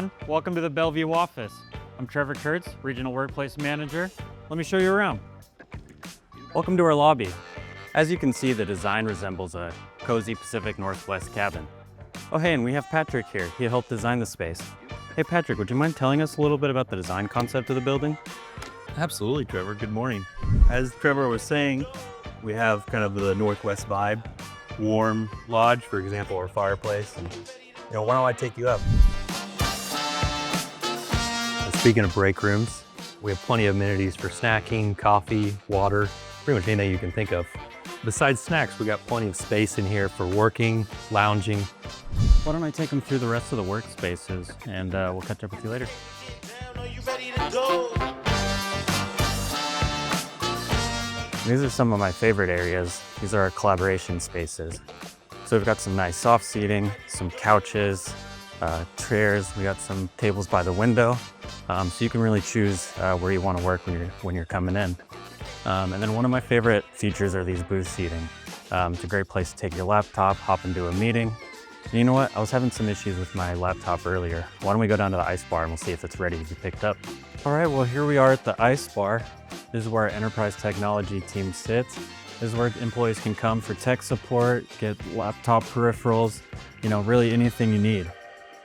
everyone. Welcome to the Bellevue office. I'm Trevor Kurtz, Regional Workplace Manager. Let me show you around. Welcome to our lobby. As you can see, the design resembles a cozy Pacific Northwest cabin. Oh hey, and we have Patrick here. He helped design the space. Hey Patrick, would you mind telling us a little bit about the design concept of the building? Absolutely, Trevor. Good morning. As Trevor was saying, we have kind of the Northwest vibe, warm lodge, for example, or fireplace. And, why don't I take you up? And speaking of break rooms, we have plenty of amenities for snacking, coffee, water, pretty much anything you can think of. Besides snacks, we got plenty of space in here for working, lounging. Why don't I take them through the rest of the workspaces and we'll catch up with you later. These are some of my favorite areas. These are our collaboration spaces. So we've got some nice soft seating, some couches, chairs. We got some tables by the window. So you can really choose where you want to work when you're coming in. And then one of my favorite features are these booth seating. It's a great place to take your laptop, hop into a meeting. And you know what? I was having some issues with my laptop earlier. Why don't we go down to the ice bar and we'll see if it's ready to be picked up. All right, well, here we are at the ice bar. This is where our enterprise technology team sits. This is where employees can come for tech support, get laptop peripherals, really anything you need.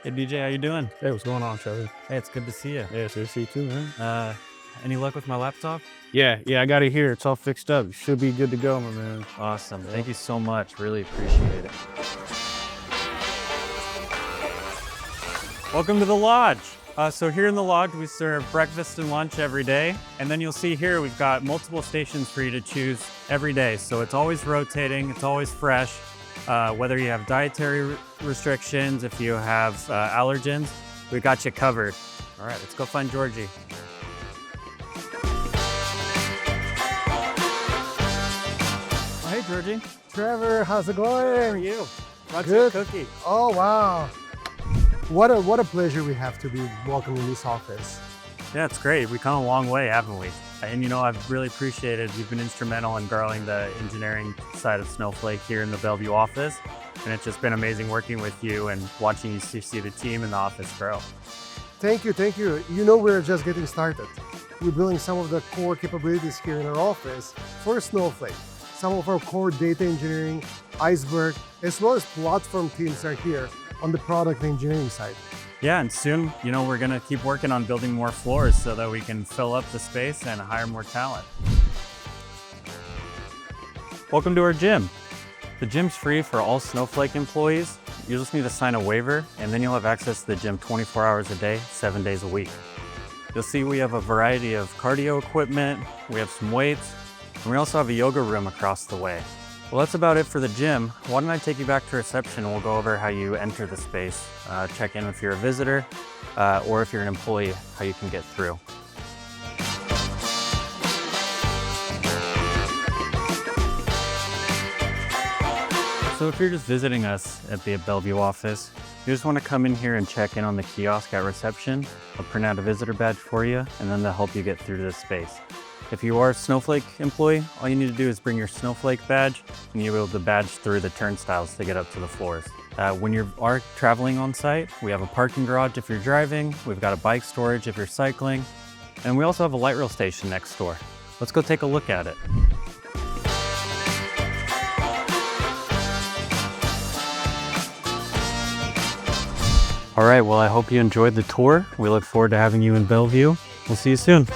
Hey DJ, how you doing? Hey, what's going on, Trevor? Hey, it's good to see you. Yeah, it's good to see you too, man. Any luck with my laptop? Yeah, I got it here. It's all fixed up. You should be good to go, my man. Awesome. Thank you so much. Really appreciate it. Welcome to the lodge. So here in the lodge, we serve breakfast and lunch every day. And then you'll see here, we've got multiple stations for you to choose every day. So it's always rotating, it's always fresh. Whether you have dietary restrictions, if you have allergens, we got you covered. All right, let's go find Georgie. Oh, hey, Georgie. Trevor, how's it going? How are you? Brought you Good. a cookie. Oh, wow. What a pleasure we have to be welcoming this office. Yeah, it's great. We've come a long way, haven't we? And I've really appreciated, you've been instrumental in growing the engineering side of Snowflake here in the Bellevue office. And it's just been amazing working with you and watching you see the team in the office grow. Thank you. We're just getting started. We're building some of the core capabilities here in our office for Snowflake. Some of our core data engineering, Iceberg, as well as platform teams are here on the product engineering side. Yeah, and soon, we're gonna keep working on building more floors so that we can fill up the space and hire more talent. Welcome to our gym. The gym's free for all Snowflake employees. You just need to sign a waiver and then you'll have access to the gym 24 hours a day, 7 days a week. You'll see we have a variety of cardio equipment, we have some weights, and we also have a yoga room across the way. Well, that's about it for the gym. Why don't I take you back to reception and we'll go over how you enter the space, check in if you're a visitor, or if you're an employee, how you can get through. So if you're just visiting us at the Bellevue office, you just want to come in here and check in on the kiosk at reception. I'll print out a visitor badge for you, and then they'll help you get through to the space. If you are a Snowflake employee, all you need to do is bring your Snowflake badge and you'll be able to badge through the turnstiles to get up to the floors. When you are traveling on site, we have a parking garage if you're driving, we've got a bike storage if you're cycling, and we also have a light rail station next door. Let's go take a look at it. All right, well, I hope you enjoyed the tour. We look forward to having you in Bellevue. We'll see you soon.